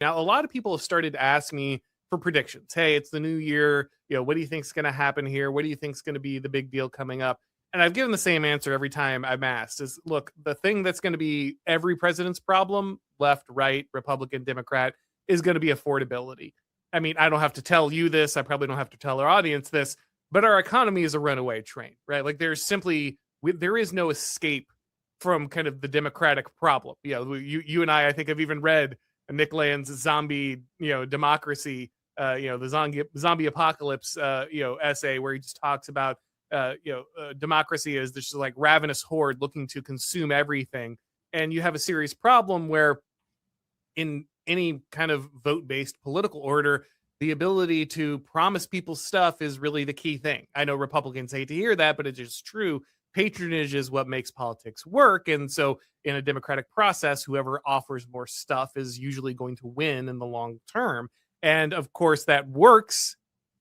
Now, a lot of people have started to ask me for predictions. Hey, it's the new year. What do you think's going to happen here? What do you think's going to be the big deal coming up? And I've given the same answer every time I'm asked is look, the thing that's going to be every president's problem, left, right, Republican, Democrat, is going to be affordability. I mean, I don't have to tell you this. I probably don't have to tell our audience this, but our economy is a runaway train, right? Like there is no escape from kind of the democratic problem. You and I think have even read Nick Land's zombie, democracy, the zombie apocalypse, essay where he just talks about, democracy is this like ravenous horde looking to consume everything. And you have a serious problem where in any kind of vote-based political order, the ability to promise people stuff is really the key thing. I know Republicans hate to hear that, but it's just true. Patronage is what makes politics work. And so in a democratic process, whoever offers more stuff is usually going to win in the long term. And of course, that works,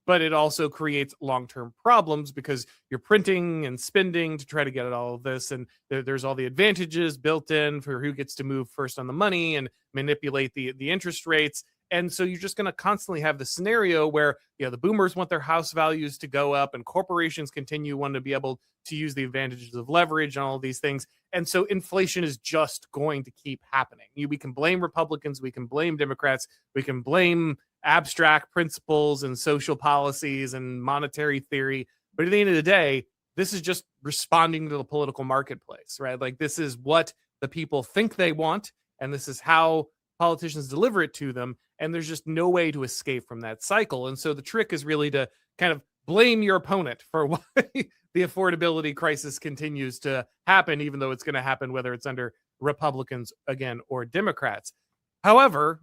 but it also creates long-term problems because you're printing and spending to try to get at all of this. And there's all the advantages built in for who gets to move first on the money and manipulate the interest rates. And so you're just going to constantly have the scenario where, the boomers want their house values to go up and corporations continue wanting to be able to use the advantages of leverage and all of these things. And so inflation is just going to keep happening. We can blame Republicans. We can blame Democrats. We can blame abstract principles and social policies and monetary theory. But at the end of the day, this is just responding to the political marketplace, right? Like this is what the people think they want. And this is how politicians deliver it to them. And there's just no way to escape from that cycle. And so the trick is really to kind of blame your opponent for why the affordability crisis continues to happen, even though it's going to happen whether it's under Republicans again or Democrats. However,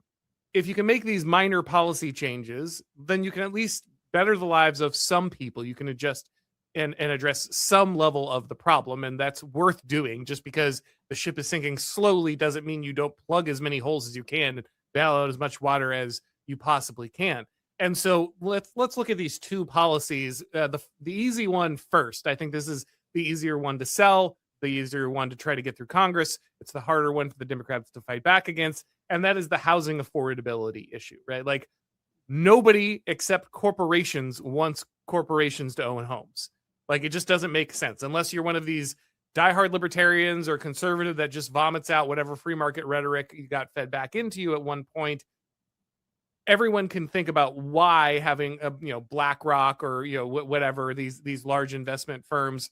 if you can make these minor policy changes, then you can at least better the lives of some people. You can adjust and address some level of the problem. And that's worth doing. Just because the ship is sinking slowly doesn't mean you don't plug as many holes as you can and bail out as much water as you possibly can. And so let's look at these two policies. The easy one first. I think this is the easier one to sell, the easier one to try to get through Congress. It's the harder one for the Democrats to fight back against. And that is the housing affordability issue, right? Like nobody except corporations wants corporations to own homes. Like it just doesn't make sense unless you're one of these diehard libertarians or conservative that just vomits out whatever free market rhetoric you got fed back into you at one point. Everyone can think about why having a BlackRock or whatever these large investment firms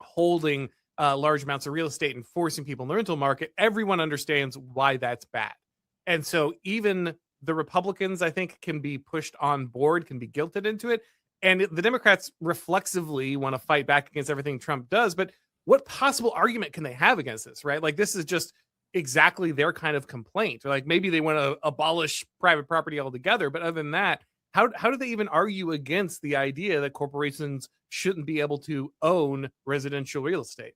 holding large amounts of real estate and forcing people in the rental market. Everyone understands why that's bad, and so even the Republicans, I think, can be pushed on board, can be guilted into it, and the Democrats reflexively want to fight back against everything Trump does. But what possible argument can they have against this, right? Like this is just exactly their kind of complaint. Or like maybe they want to abolish private property altogether, but other than that, how do they even argue against the idea that corporations shouldn't be able to own residential real estate?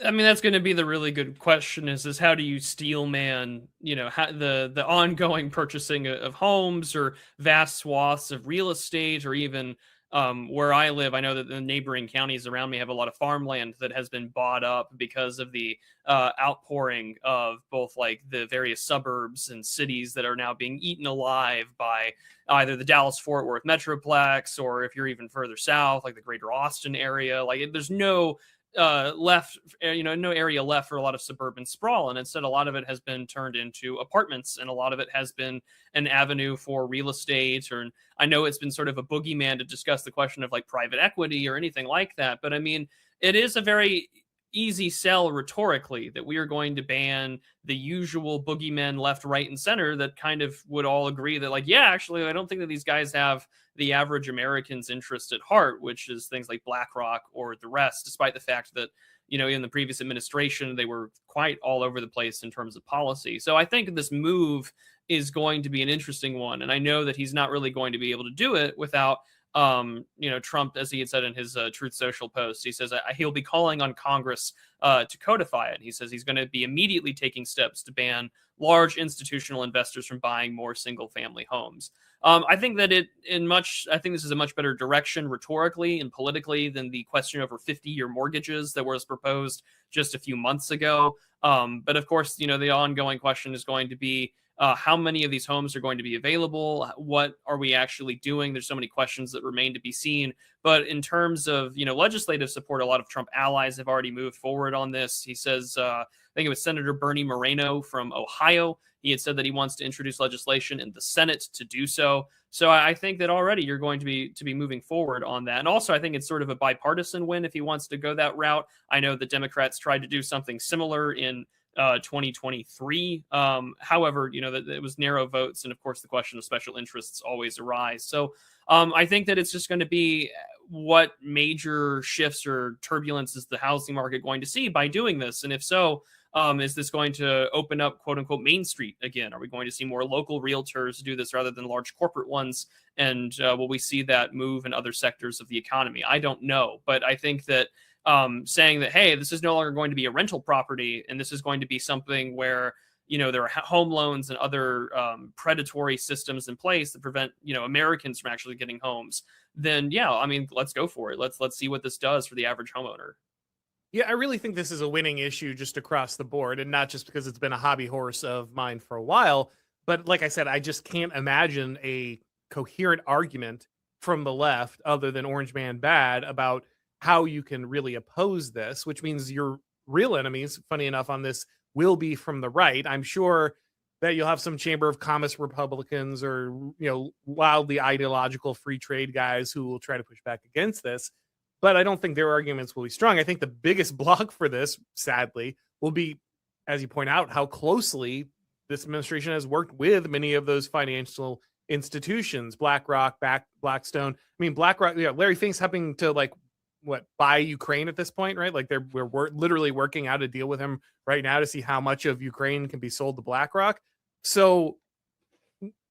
I mean, that's going to be the really good question is how do you steel man, the ongoing purchasing of homes or vast swaths of real estate, or even where I live, I know that the neighboring counties around me have a lot of farmland that has been bought up because of the outpouring of both like the various suburbs and cities that are now being eaten alive by either the Dallas-Fort Worth Metroplex, or if you're even further south, like the greater Austin area. Like there's no no area left for a lot of suburban sprawl, and instead a lot of it has been turned into apartments, and a lot of it has been an avenue for real estate. Or I know it's been sort of a boogeyman to discuss the question of like private equity or anything like that, but I mean, it is a very easy sell rhetorically that we are going to ban the usual boogeymen left, right, and center that kind of would all agree that like, yeah, actually, I don't think that these guys have the average American's interest at heart, which is things like BlackRock or the rest, despite the fact that, in the previous administration, they were quite all over the place in terms of policy. So I think this move is going to be an interesting one. And I know that he's not really going to be able to do it without Trump, as he had said in his Truth Social post. He says he'll be calling on Congress to codify it. He says he's going to be immediately taking steps to ban large institutional investors from buying more single-family homes. I think that I think this is a much better direction rhetorically and politically than the question over 50-year mortgages that was proposed just a few months ago. But of course, the ongoing question is going to be how many of these homes are going to be available? What are we actually doing? There's so many questions that remain to be seen. But in terms of, legislative support, a lot of Trump allies have already moved forward on this. He says, I think it was Senator Bernie Moreno from Ohio. He had said that he wants to introduce legislation in the Senate to do so. So I think that already you're going to be moving forward on that. And also, I think it's sort of a bipartisan win if he wants to go that route. I know the Democrats tried to do something similar in 2023. However, that it was narrow votes, and of course, the question of special interests always arise. So I think that it's just going to be what major shifts or turbulence is the housing market going to see by doing this, and if so, is this going to open up quote unquote Main Street again? Are we going to see more local realtors do this rather than large corporate ones? And will we see that move in other sectors of the economy? I don't know, but I think that saying that, hey, this is no longer going to be a rental property, and this is going to be something where there are home loans and other predatory systems in place that prevent Americans from actually getting homes, then yeah, I mean, let's go for it. Let's see what this does for the average homeowner. Yeah, I really think this is a winning issue just across the board, and not just because it's been a hobby horse of mine for a while. But like I said, I just can't imagine a coherent argument from the left other than Orange Man bad about how you can really oppose this, which means your real enemies, funny enough, on this will be from the right. I'm sure that you'll have some Chamber of Commerce Republicans or, wildly ideological free trade guys who will try to push back against this. But I don't think their arguments will be strong. I think the biggest block for this, sadly, will be, as you point out, how closely this administration has worked with many of those financial institutions, BlackRock, Blackstone. I mean, BlackRock, Larry Fink's helping to buy Ukraine at this point, right? Like we're literally working out a deal with him right now to see how much of Ukraine can be sold to BlackRock. So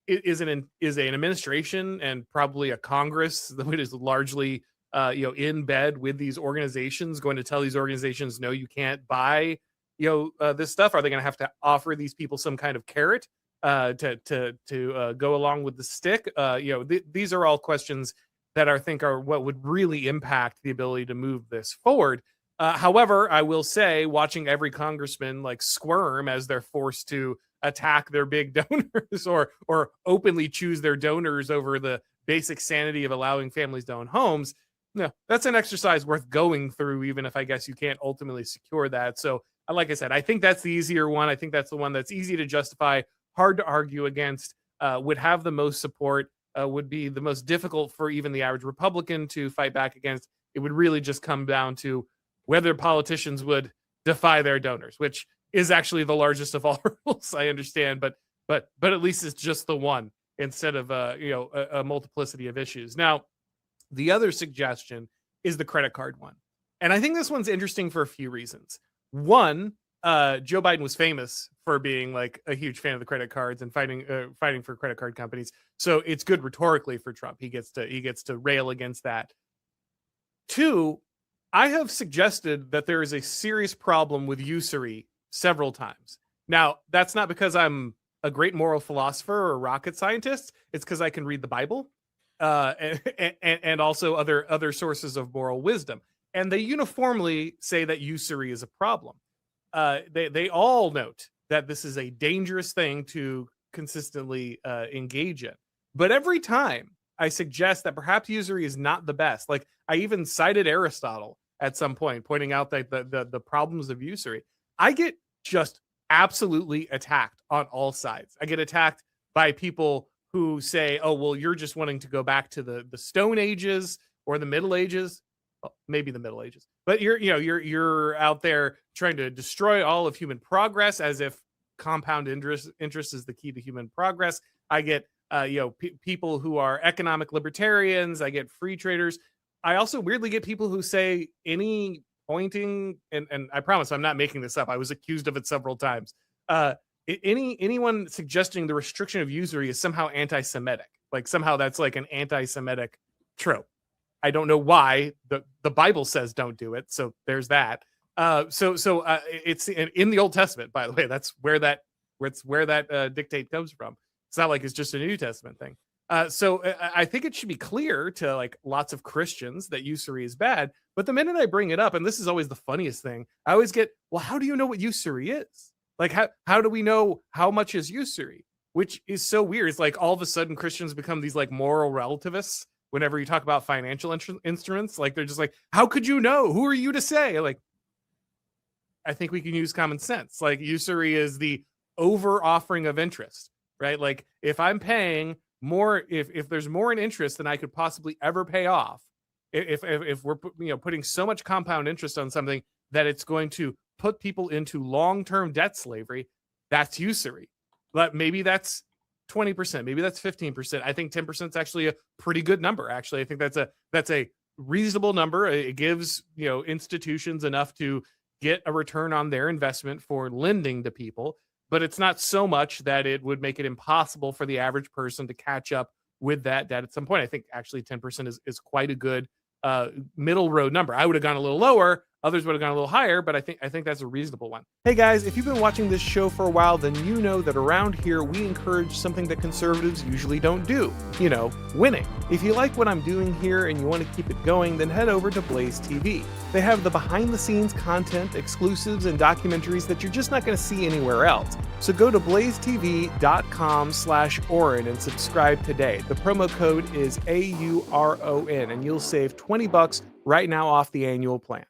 is an administration and probably a Congress that is largely in bed with these organizations going to tell these organizations, no, you can't buy this stuff? Are they going to have to offer these people some kind of carrot to go along with the stick? These are all questions that I think are what would really impact the ability to move this forward. However, I will say, watching every congressman squirm as they're forced to attack their big donors or openly choose their donors over the basic sanity of allowing families to own homes, no, that's an exercise worth going through, even if I guess you can't ultimately secure that. So, like I said, I think that's the easier one. I think that's the one that's easy to justify, hard to argue against, would have the most support, would be the most difficult for even the average Republican to fight back against. It would really just come down to whether politicians would defy their donors, which is actually the largest of all hurdles, I understand, but at least it's just the one instead of a multiplicity of issues. Now, the other suggestion is the credit card one. And I think this one's interesting for a few reasons. One, Joe Biden was famous for being a huge fan of the credit cards and fighting for credit card companies. So it's good rhetorically for Trump. He gets to rail against that. Two, I have suggested that there is a serious problem with usury several times. Now, that's not because I'm a great moral philosopher or rocket scientist. It's because I can read the Bible. And also other sources of moral wisdom, and they uniformly say that usury is a problem. They all note that this is a dangerous thing to consistently engage in. But every time I suggest that perhaps usury is not the best, I even cited Aristotle at some point, pointing out that the problems of usury, I get just absolutely attacked on all sides. I get attacked by people who say, oh, well, you're just wanting to go back to the Stone Ages or the Middle Ages, well, maybe the Middle Ages, but you're out there trying to destroy all of human progress as if compound interest is the key to human progress. I get people who are economic libertarians. I get free traders. I also weirdly get people who say any pointing, and I promise I'm not making this up. I was accused of it several times. Anyone suggesting the restriction of usury is somehow anti-Semitic, somehow that's an anti-Semitic trope. I don't know why. The Bible says don't do it, so there's that. So it's in the Old Testament, by the way. That's where that dictate comes from. It's not like it's just a New Testament thing. So I think it should be clear to lots of Christians that usury is bad. But the minute I bring it up, and this is always the funniest thing, I always get, well, how do you know what usury is? How do we know how much is usury? which is so weird. It's like all of a sudden Christians become these like moral relativists whenever you talk about financial instruments. Like they're just like, how could you know? Who are you to say? Like, I think we can use common sense. Like usury is the over offering of interest, right? Like if I'm paying more, if there's more in interest than I could possibly ever pay off, if we're putting so much compound interest on something that it's going to put people into long-term debt slavery, that's usury. But maybe that's 20%, maybe that's 15%. I think 10% is actually a pretty good number. Actually, I think that's a reasonable number. It gives institutions enough to get a return on their investment for lending to people, but it's not so much that it would make it impossible for the average person to catch up with that debt at some point. I think actually 10% is quite a good middle road number. I would have gone a little lower. Others would have gone a little higher, but I think that's a reasonable one. Hey guys, if you've been watching this show for a while, then you know that around here we encourage something that conservatives usually don't do. Winning. If you like what I'm doing here and you want to keep it going, then head over to Blaze TV. They have the behind-the-scenes content, exclusives, and documentaries that you're just not going to see anywhere else. So go to blazetv.com/Auron and subscribe today. The promo code is AURON, and you'll save $20 right now off the annual plan.